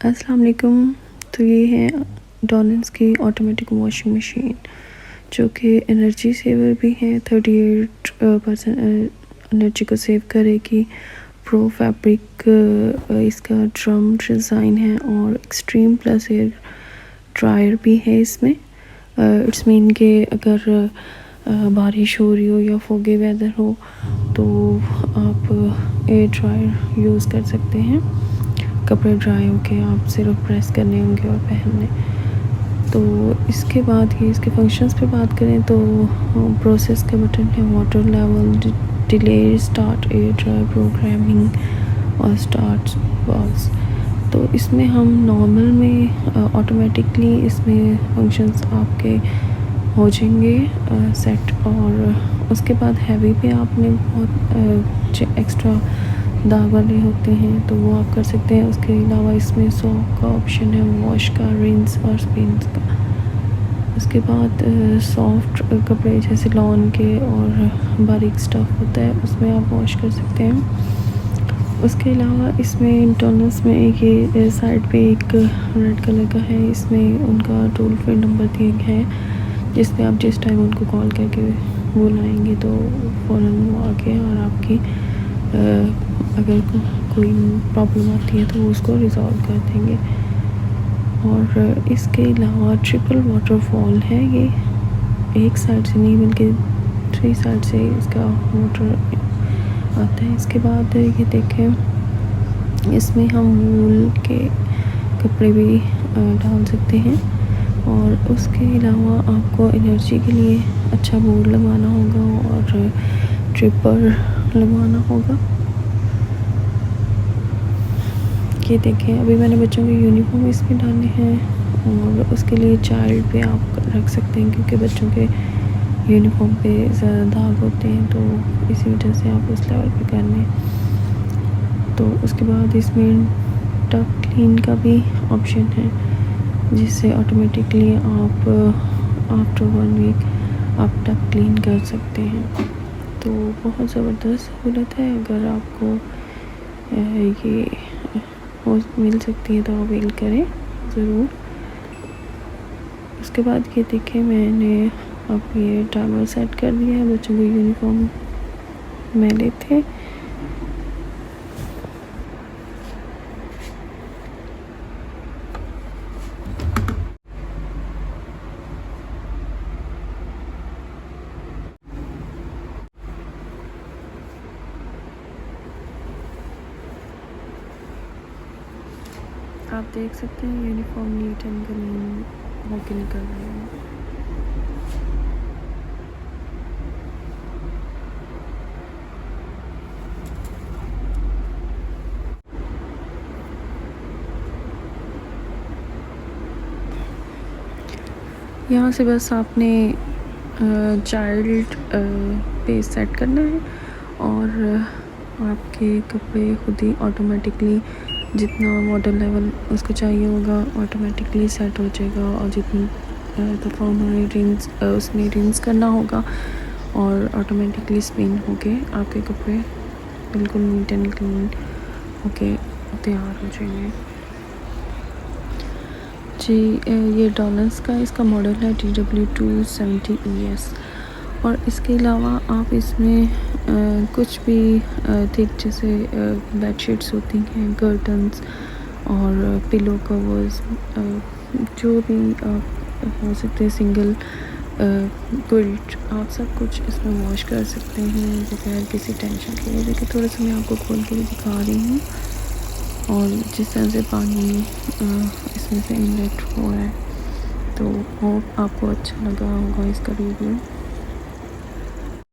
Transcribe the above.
अस्सलाम वालेकुम। तो ये है डॉलेंस की ऑटोमेटिक वॉशिंग मशीन जो कि एनर्जी सेवर भी है। 38% एनर्जी को सेव करेगी। प्रो फैब्रिक इसका ड्रम डिज़ाइन है और एक्सट्रीम प्लस एयर ड्रायर भी है इसमें। इट्स मीन के अगर बारिश हो रही हो या फोगी वेदर हो तो आप एयर ड्रायर यूज़ कर सकते हैं। कपड़े ड्राई होके आप सिर्फ प्रेस करने होंगे और पहनने। तो इसके बाद ये इसके फंक्शंस पे बात करें तो प्रोसेस का बटन है, water level, delay, start air dry, programming और स्टार्ट बॉक्स। तो इसमें हम नॉर्मल में ऑटोमेटिकली इसमें फंक्शंस आपके हो जाएंगे सेट। और उसके बाद हैवी पे आपने बहुत एक्स्ट्रा दाग वाले होते हैं तो वो आप कर सकते हैं। उसके अलावा इसमें सॉक का ऑप्शन है, वॉश का, रिंस और स्पिन्स का। उसके बाद सॉफ्ट कपड़े जैसे लॉन के और बारीक स्टफ होता है उसमें आप वॉश कर सकते हैं। उसके अलावा इसमें डॉलेंस में एक ये साइड पे एक रेड कलर का है, इसमें उनका टोल फ्री नंबर दिया गया है जिसमें आप जिस टाइम उनको कॉल करके बुलाएंगे तो फ़ौरन वो आके और आपकी अगर कोई प्रॉब्लम आती है तो उसको रिज़ॉल्व कर देंगे। और इसके अलावा ट्रिपल वाटरफॉल है, ये एक साइड से नहीं बल्कि 3 साइड से इसका वाटर आता है। इसके बाद ये देखें इसमें हम वूल के कपड़े भी डाल सकते हैं। और उसके अलावा आपको एनर्जी के लिए अच्छा बोर्ड लगवाना होगा और ट्रिपर लगवाना होगा। ये देखें अभी मैंने बच्चों के यूनिफॉर्म इसमें डाले हैं और उसके लिए चाइल्ड पे आप रख सकते हैं क्योंकि बच्चों के यूनिफॉर्म पे ज़्यादा दाग होते हैं तो इसी वजह से आप उस लेवल पे कर लें। तो उसके बाद इसमें टक क्लीन का भी ऑप्शन है जिससे ऑटोमेटिकली आप आफ्टर 1 वीक आप टक क्लीन कर सकते हैं। तो बहुत ज़बरदस्त सहूलत है। अगर आपको ये मिल सकती है तो अवेल करें ज़रूर। उसके बाद ये देखें मैंने अब ये टाइमर सेट कर दिया है, बच्चों को यूनिफॉर्म मैले थे। आप देख सकते हैं यूनिफॉर्म नीट एंड क्लीन होके निकल रहे हैं। यहाँ से बस आपने चाइल्ड पे सेट करना है और आपके कपड़े खुद ही ऑटोमेटिकली जितना वाटर लेवल उसको चाहिए होगा ऑटोमेटिकली सेट हो जाएगा। और जितनी दफ़ा उन्होंने रिंस उसमें रिंस करना होगा और ऑटोमेटिकली स्पिन होके आपके कपड़े बिल्कुल नीट एंड क्लीन होके तैयार हो जाएंगे। जी ये डॉलेंस का इसका मॉडल है TW270ES। और इसके अलावा आप इसमें कुछ भी थिक जैसे बेडशीट्स होती हैं, कर्टन्स और पिलो कवर्स जो भी आप हो सकते हैं, सिंगल क्विल्ट, आप सब कुछ इसमें वॉश कर सकते हैं बगैर किसी टेंशन के। देखिए थोड़ा सा मैं आपको खोल के भी दिखा रही हूँ और जिस तरह से पानी इसमें से इनलेट हो रहा है। तो होप आपको अच्छा लगा होगा इसका रिव्यू।